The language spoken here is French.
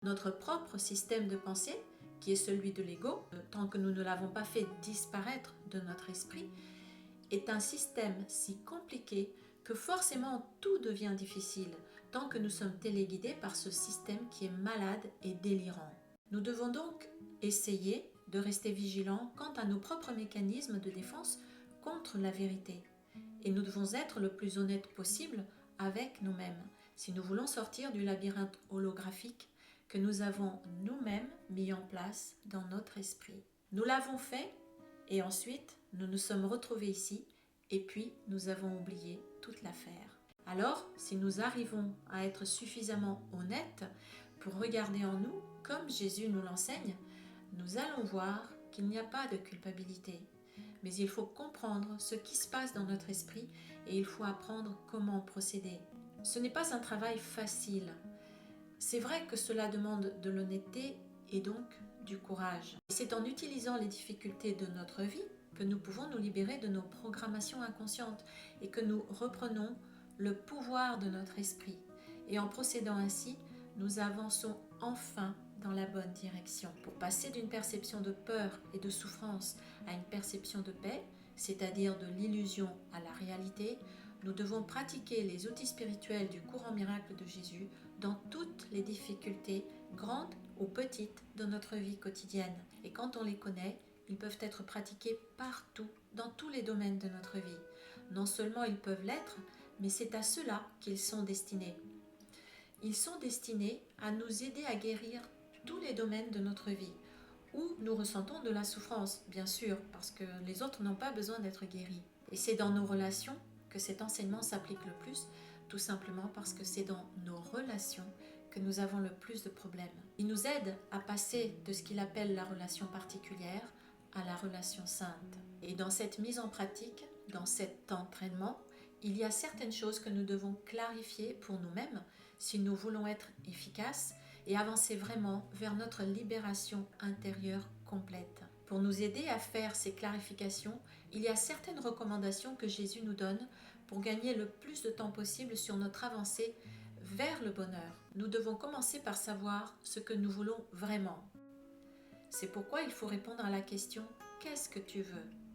Notre propre système de pensée, qui est celui de l'ego, tant que nous ne l'avons pas fait disparaître de notre esprit, est un système si compliqué que forcément tout devient difficile tant que nous sommes téléguidés par ce système qui est malade et délirant. Nous devons donc essayer de rester vigilants quant à nos propres mécanismes de défense contre la vérité. Et nous devons être le plus honnêtes possible avec nous-mêmes si nous voulons sortir du labyrinthe holographique que nous avons nous-mêmes mis en place dans notre esprit. Nous l'avons fait et ensuite nous nous sommes retrouvés ici et puis nous avons oublié toute l'affaire. Alors, si nous arrivons à être suffisamment honnêtes pour regarder en nous comme Jésus nous l'enseigne, nous allons voir qu'il n'y a pas de culpabilité. Mais il faut comprendre ce qui se passe dans notre esprit et il faut apprendre comment procéder. Ce n'est pas un travail facile. C'est vrai que cela demande de l'honnêteté et donc du courage. Et c'est en utilisant les difficultés de notre vie que nous pouvons nous libérer de nos programmations inconscientes et que nous reprenons le pouvoir de notre esprit. Et en procédant ainsi, nous avançons enfin dans la bonne direction. Pour passer d'une perception de peur et de souffrance à une perception de paix, c'est-à-dire de l'illusion à la réalité, nous devons pratiquer les outils spirituels du courant miracle de Jésus dans toutes les difficultés, grandes ou petites, de notre vie quotidienne. Et quand on les connaît, ils peuvent être pratiqués partout, dans tous les domaines de notre vie. Non seulement ils peuvent l'être, mais c'est à cela qu'ils sont destinés. Ils sont destinés à nous aider à guérir tous les domaines de notre vie, où nous ressentons de la souffrance, bien sûr, parce que les autres n'ont pas besoin d'être guéris. Et c'est dans nos relations que cet enseignement s'applique le plus, tout simplement parce que c'est dans nos relations que nous avons le plus de problèmes. Il nous aide à passer de ce qu'il appelle la relation particulière à la relation sainte. Et dans cette mise en pratique, dans cet entraînement, il y a certaines choses que nous devons clarifier pour nous-mêmes si nous voulons être efficaces et avancer vraiment vers notre libération intérieure complète. Pour nous aider à faire ces clarifications, il y a certaines recommandations que Jésus nous donne pour gagner le plus de temps possible sur notre avancée vers le bonheur. Nous devons commencer par savoir ce que nous voulons vraiment. C'est pourquoi il faut répondre à la question « Qu'est-ce que tu veux ?»